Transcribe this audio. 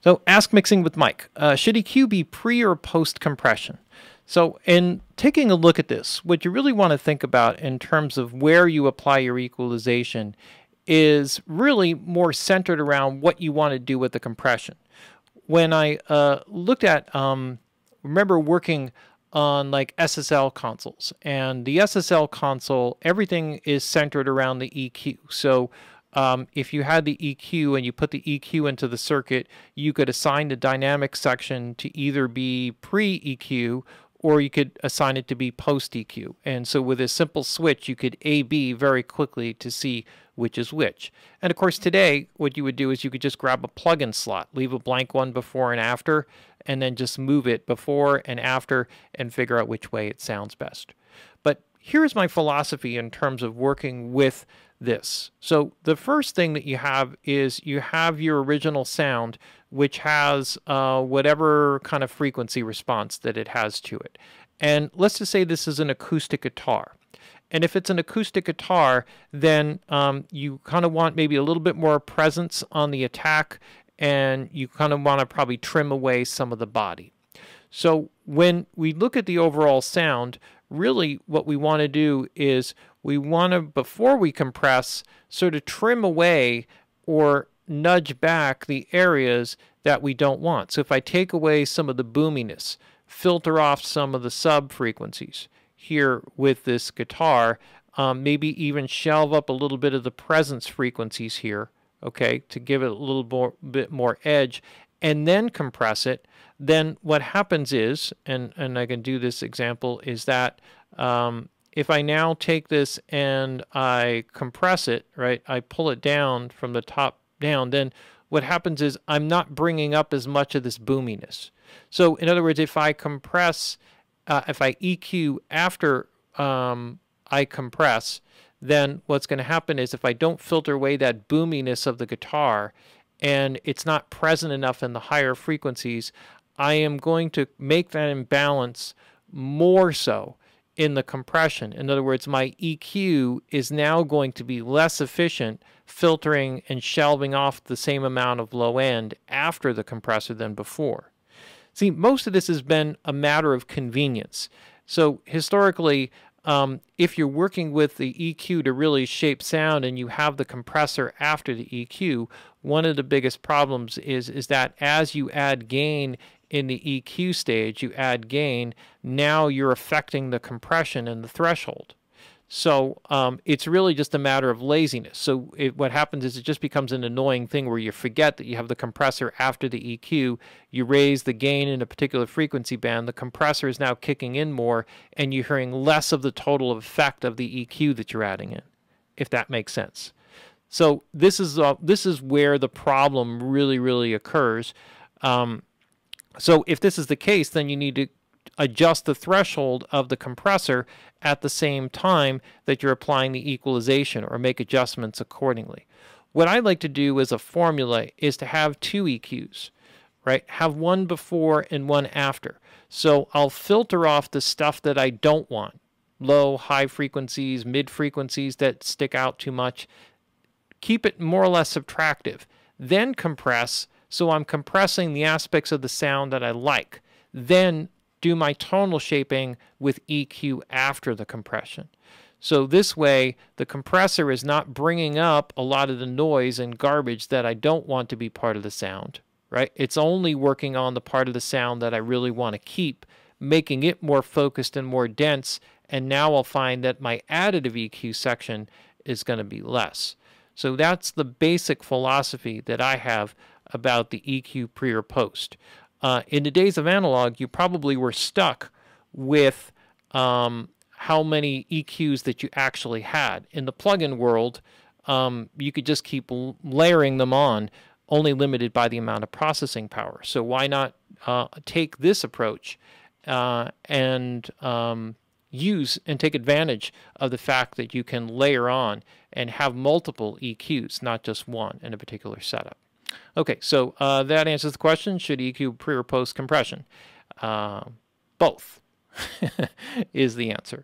So ask Mixing with Mike, should EQ be pre or post compression? So in taking a look at this, what you really want to think about in terms of where you apply your equalization is really more centered around what you want to do with the compression. When I looked at, remember working on like SSL consoles, and the SSL console, everything is centered around the EQ. So if you had the EQ and you put the EQ into the circuit, you could assign the dynamic section to either be pre-EQ or you could assign it to be post-EQ. And so with a simple switch, you could A/B very quickly to see which is which. And of course, today, what you would do is you could just grab a plug-in slot, leave a blank one before and after, and then just move it before and after and figure out which way it sounds best. But here's my philosophy in terms of working with this. So the first thing that you have is you have your original sound, which has whatever kind of frequency response that it has to it. And let's just say this is an acoustic guitar. And if it's an acoustic guitar, then you kind of want maybe a little bit more presence on the attack, and you kind of want to probably trim away some of the body. So when we look at the overall sound, really what we want to do is we want to, before we compress, sort of trim away or nudge back the areas that we don't want. So if I take away some of the boominess, filter off some of the sub frequencies here with this guitar, maybe even shelve up a little bit of the presence frequencies here, okay, to give it a little bit more edge, and then compress it, then what happens is, and I can do this example, is that if I now take this and I compress it, right, I pull it down from the top down, then what happens is I'm not bringing up as much of this boominess. So in other words, if I compress, if I EQ after I compress, then what's going to happen is if I don't filter away that boominess of the guitar and it's not present enough in the higher frequencies, I am going to make that imbalance more so in the compression. In other words, my EQ is now going to be less efficient filtering and shelving off the same amount of low end after the compressor than before. See, most of this has been a matter of convenience. So historically, if you're working with the EQ to really shape sound and you have the compressor after the EQ, one of the biggest problems is that as you add gain in the EQ stage, you add gain, now you're affecting the compression and the threshold. So it's really just a matter of laziness. So what happens is it just becomes an annoying thing where you forget that you have the compressor after the EQ, you raise the gain in a particular frequency band, the compressor is now kicking in more, and you're hearing less of the total effect of the EQ that you're adding in, if that makes sense. So this is where the problem really occurs. So if this is the case, then you need to adjust the threshold of the compressor at the same time that you're applying the equalization, or make adjustments accordingly. What I like to do as a formula is to have two EQs, right? Have one before and one after. So I'll filter off the stuff that I don't want, low, high frequencies, mid frequencies that stick out too much. Keep it more or less subtractive. Then compress, so I'm compressing the aspects of the sound that I like. Then do my tonal shaping with EQ after the compression. So this way, the compressor is not bringing up a lot of the noise and garbage that I don't want to be part of the sound, right? It's only working on the part of the sound that I really want to keep, making it more focused and more dense, and now I'll find that my additive EQ section is going to be less. So that's the basic philosophy that I have about the EQ pre or post. In the days of analog, you probably were stuck with how many EQs that you actually had. In the plugin world, you could just keep layering them on, only limited by the amount of processing power. So why not take this approach and use and take advantage of the fact that you can layer on and have multiple EQs, not just one in a particular setup. Okay, so that answers the question. Should EQ pre or post compression? Both is the answer.